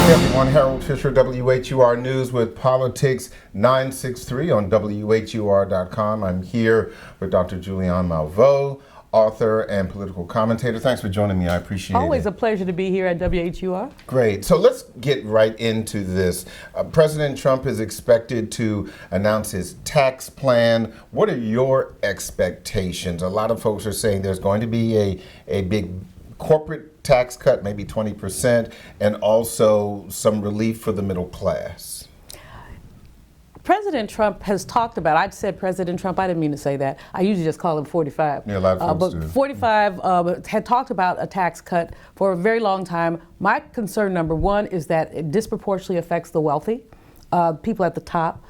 Hey everyone, Harold Fisher, WHUR News with Politics 963 on WHUR.com. I'm here with Dr. Julianne Malveaux, author and political commentator. Thanks for joining me. I appreciate it. Always a pleasure to be here at WHUR. Great. So let's get right into this. President Trump is expected to announce his tax plan. What are your expectations? A lot of folks are saying there's going to be a big corporate tax cut, maybe 20%, and also some relief for the middle class. President Trump has talked about, I said President Trump, I didn't mean to say that. I usually just call him 45. Yeah, a lot of folks but do. 45 had talked about a tax cut for a very long time. My concern, number one, is that it disproportionately affects the wealthy, people at the top.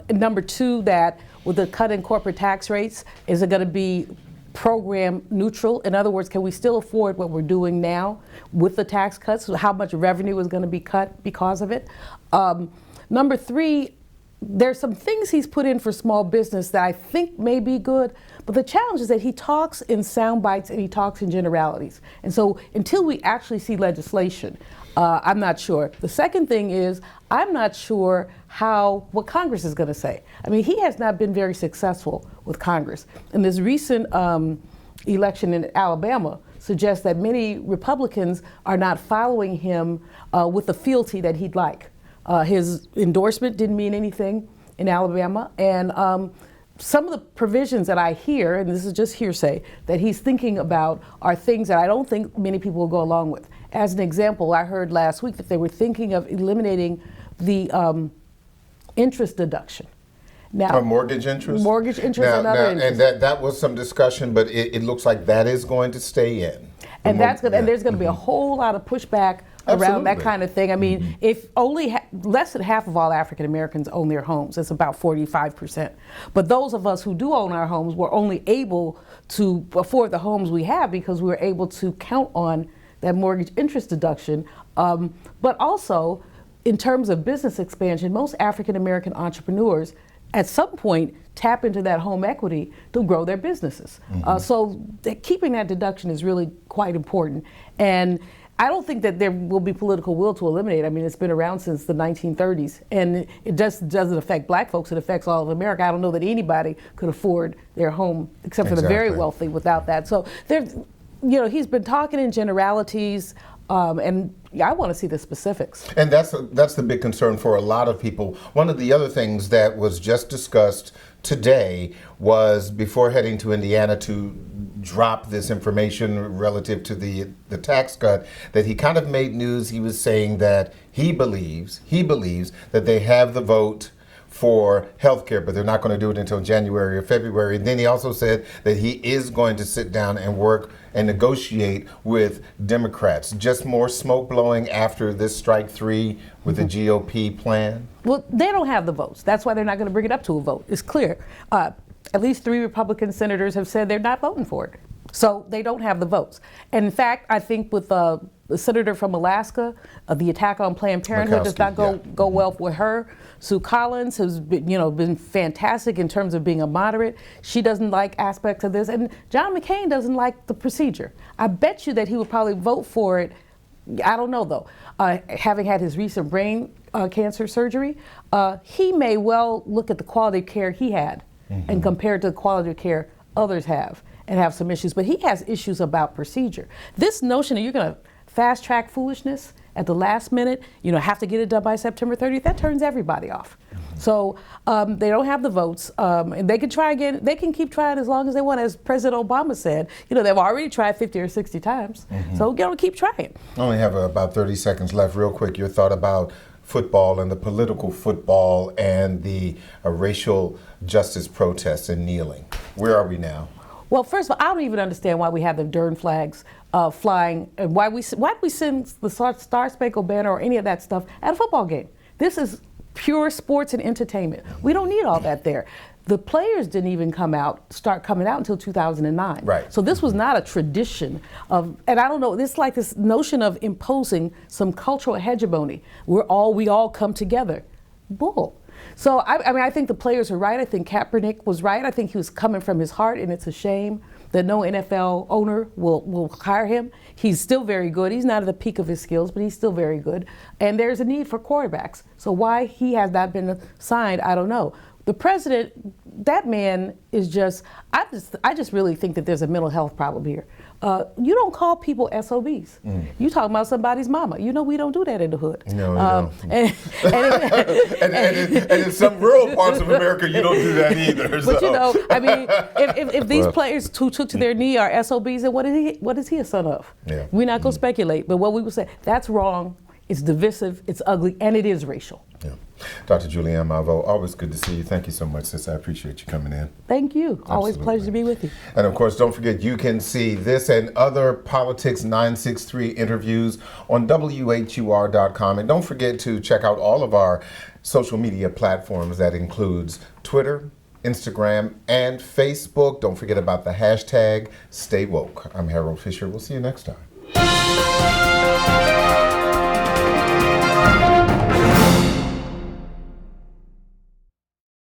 Number two, that with the cut in corporate tax rates, is it going to be program neutral? In other words, can we still afford what we're doing now with the tax cuts? How much revenue is going to be cut because of it? Number three, there's some things he's put in for small business that I think may be good, but the challenge is that he talks in sound bites and he talks in generalities. And so until we actually see legislation, I'm not sure. The second thing is, I'm not sure what Congress is going to say. I mean, he has not been very successful with Congress. And this recent election in Alabama suggests that many Republicans are not following him with the fealty that he'd like. His endorsement didn't mean anything in Alabama, and some of the provisions that I hear, and this is just hearsay, that he's thinking about are things that I don't think many people will go along with. As an example, I heard last week that they were thinking of eliminating the interest deduction. Now, mortgage interest? Mortgage interest and other interest. And that was some discussion, but it looks like that is going to stay in. And that's going, and there's going to be a whole lot of pushback around that kind of thing. I mean, if only less than half of all African Americans own their homes, it's about 45%. But those of us who do own our homes were only able to afford the homes we have because we were able to count on that mortgage interest deduction. But also, in terms of business expansion, most African American entrepreneurs at some point tap into that home equity to grow their businesses. So keeping that deduction is really quite important. And I don't think that there will be political will to eliminate it. I mean, it's been around since the 1930s, and it just doesn't affect black folks, it affects all of America. I don't know that anybody could afford their home, except for the very wealthy, without that. So there's, he's been talking in generalities, and I want to see the specifics. And that's the big concern for a lot of people. One of the other things that was just discussed today was, before heading to Indiana to drop this information relative to the tax cut, that he kind of made news. He was saying that he believes that they have the vote for health care, but they're not going to do it until January or February. And then he also said that he is going to sit down and work and negotiate with Democrats. Just more smoke blowing after this strike three with the GOP plan? Well, they don't have the votes. That's why they're not going to bring it up to a vote. It's clear. At least 3 Republican senators have said they're not voting for it. So they don't have the votes. And in fact, I think with the senator from Alaska, the attack on Planned Parenthood does not go well with her. Sue Collins has been fantastic in terms of being a moderate. She doesn't like aspects of this. And John McCain doesn't like the procedure. I bet you that he would probably vote for it. I don't know, though. Having had his recent brain cancer surgery, he may well look at the quality of care he had and compare it to the quality of care others have and have some issues. But he has issues about procedure. This notion that you're going to fast track foolishness at the last minute, have to get it done by September 30th, that turns everybody off. So they don't have the votes, and they can try again. They can keep trying as long as they want. As President Obama said, they've already tried 50 or 60 times. So keep trying. I only have about 30 seconds left. Real quick, your thought about football and the political football and the racial justice protests and kneeling. Where are we now? Well, first of all, I don't even understand why we have the Dern flags flying, and why we send the Star Spangled Banner or any of that stuff at a football game. This is pure sports and entertainment. We don't need all that there. The players didn't even start coming out until 2009. Right. So this was not a tradition of, and I don't know, this is like this notion of imposing some cultural hegemony. We all come together. Bull. So I think the players are right. I think Kaepernick was right. I think he was coming from his heart, and it's a shame that no NFL owner will hire him. He's still very good. He's not at the peak of his skills, but he's still very good. And there's a need for quarterbacks. So why he has not been signed, I don't know. The president, that man is just, I just really think that there's a mental health problem here. You don't call people SOBs. You talking about somebody's mama. You know we don't do that in the hood. No, we don't. And in some rural parts of America, you don't do that either. But so. you know, I mean, if these players who took to their knee are SOBs, then what is he a son of? Yeah. We're not going to speculate. But what we would say, that's wrong. It's divisive. It's ugly, and it is racial. Yeah. Dr. Julianne Malveaux, always good to see you. Thank you so much, sis. I appreciate you coming in. Thank you. Always a pleasure to be with you. And of course, don't forget, you can see this and other Politics 963 interviews on WHUR.com. And don't forget to check out all of our social media platforms. That includes Twitter, Instagram, and Facebook. Don't forget about the hashtag Stay Woke. I'm Harold Fisher. We'll see you next time.